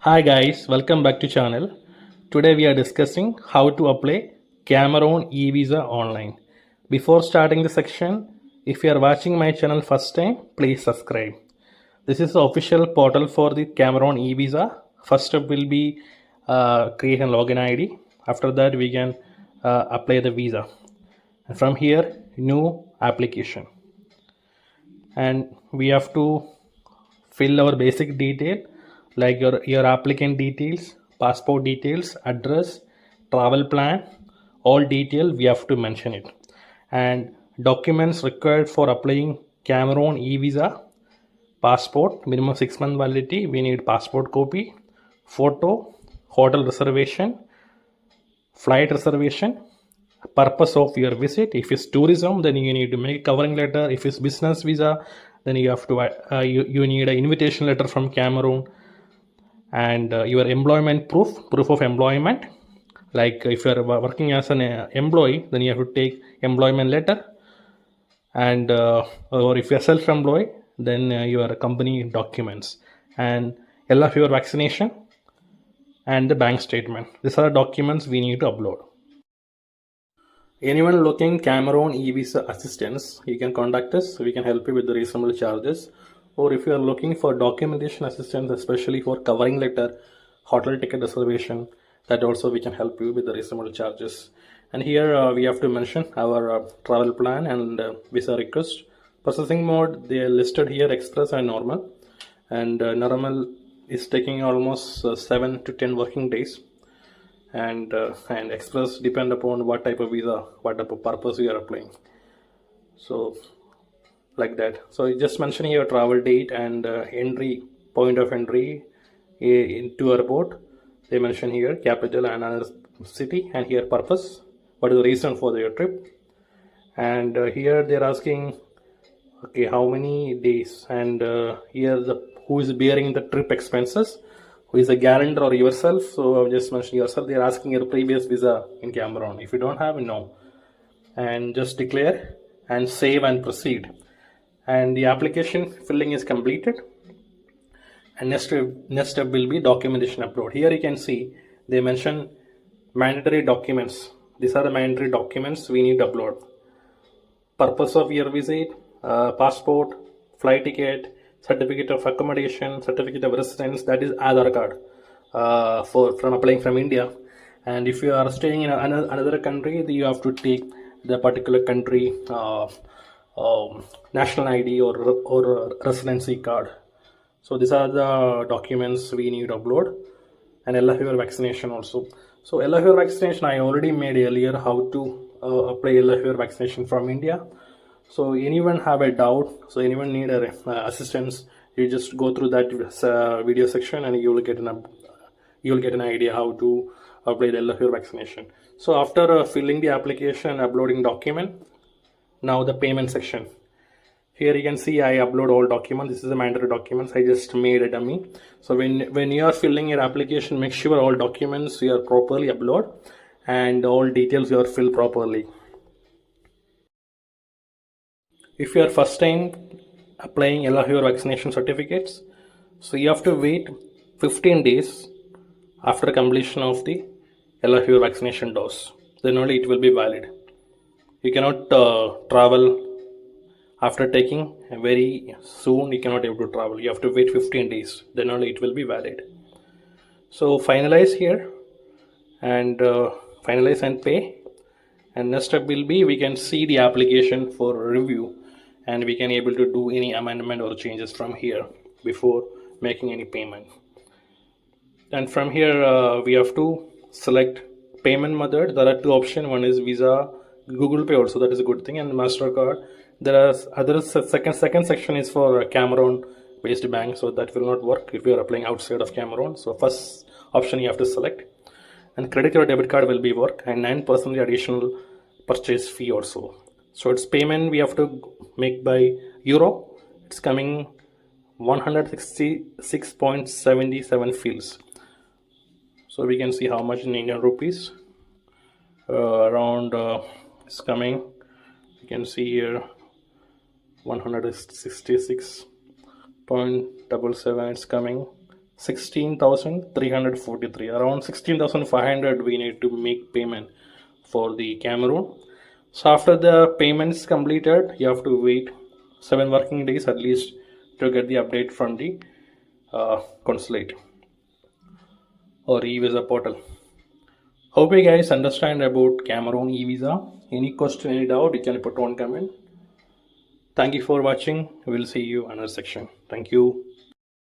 Hi guys, welcome back to channel. Today we are discussing how to apply Cameroon eVisa online. Before starting the section, if you are watching my channel first time, please subscribe. This is the official portal for the Cameroon eVisa. First step will be create a login ID. After that we can apply the visa. And from here, new application. And we have to fill our basic detail like your applicant details, passport details, address, travel plan, all detail we have to mention it. And documents required for applying Cameroon e-visa: passport minimum 6 month validity, we need passport copy, photo, hotel reservation, flight reservation, purpose of your visit. If it's tourism, then you need to make covering letter. If it's business visa, then you have to you need an invitation letter from Cameroon. And your employment proof of employment, like if you are working as an employee, then you have to take employment letter. And or if you are self-employed, then your company documents, and of your vaccination and the bank statement. These are documents we need to upload. Anyone looking Cameroon e-visa assistance, you can contact us. We can help you with the reasonable charges. Or if you are looking for documentation assistance, especially for covering letter, hotel ticket reservation, that also we can help you with the reasonable charges. And here we have to mention our travel plan and visa request. Processing mode, they are listed here: express and normal. And normal is taking almost 7 to 10 working days. And express depend upon what type of visa, what type of purpose you are applying. So like that. So you just mention your travel date and entry point of entry into airport. They mention here capital and another city, and here purpose, what is the reason for your trip. And here they're asking, okay, how many days, and here who is bearing the trip expenses, who is a guarantor or yourself. So I'll just mention yourself. They're asking your previous visa in Cameroon. If you don't have, no. And just declare and save and proceed. And the application filling is completed. And next step will be documentation upload. Here you can see they mention mandatory documents. These are the mandatory documents we need to upload. Purpose of your visit: passport, flight ticket, certificate of accommodation, certificate of residence, that is Aadhaar card from applying from India. And if you are staying in another country, you have to take the particular country national ID or residency card. So these are the documents we need to upload. And your vaccination also. So your vaccination I already made earlier, how to apply your vaccination from India. So anyone have a doubt, so anyone need assistance, you just go through that video section and you will get an idea how to apply the your vaccination. So after filling the application, uploading document, now the payment section. Here you can see I upload all documents. This is the mandatory documents. I just made a dummy. So when you are filling your application, make sure all documents you are properly upload and all details you are filled properly. If you are first time applying your vaccination certificates, so you have to wait 15 days after completion of the your vaccination dose. Then only it will be valid. You cannot travel after taking very soon. You cannot able to travel. You have to wait 15 days. Then only it will be valid. So finalize here and finalize and pay. And next step will be we can see the application for review, and we can able to do any amendment or changes from here before making any payment. And from here we have to select payment method. There are two options. One is Visa, Google Pay also, that is a good thing, and MasterCard. There are other second section is for Cameroon based bank, so that will not work if you are applying outside of Cameroon. So first option you have to select. And credit or debit card will be work, and 9% additional purchase fee also. So it's payment we have to make by euro. It's coming 166.77 fields. So we can see how much in Indian rupees. Around it's coming. You can see here 166.77. It's coming 16,343, around 16,500 we need to make payment for the Cameroon. So after the payments completed, you have to wait 7 working days at least to get the update from the consulate or eVisa portal. Hope you guys understand about Cameroon eVisa. Any question, any doubt, you can put one comment. Thank you for watching. We'll see you in another section. Thank you.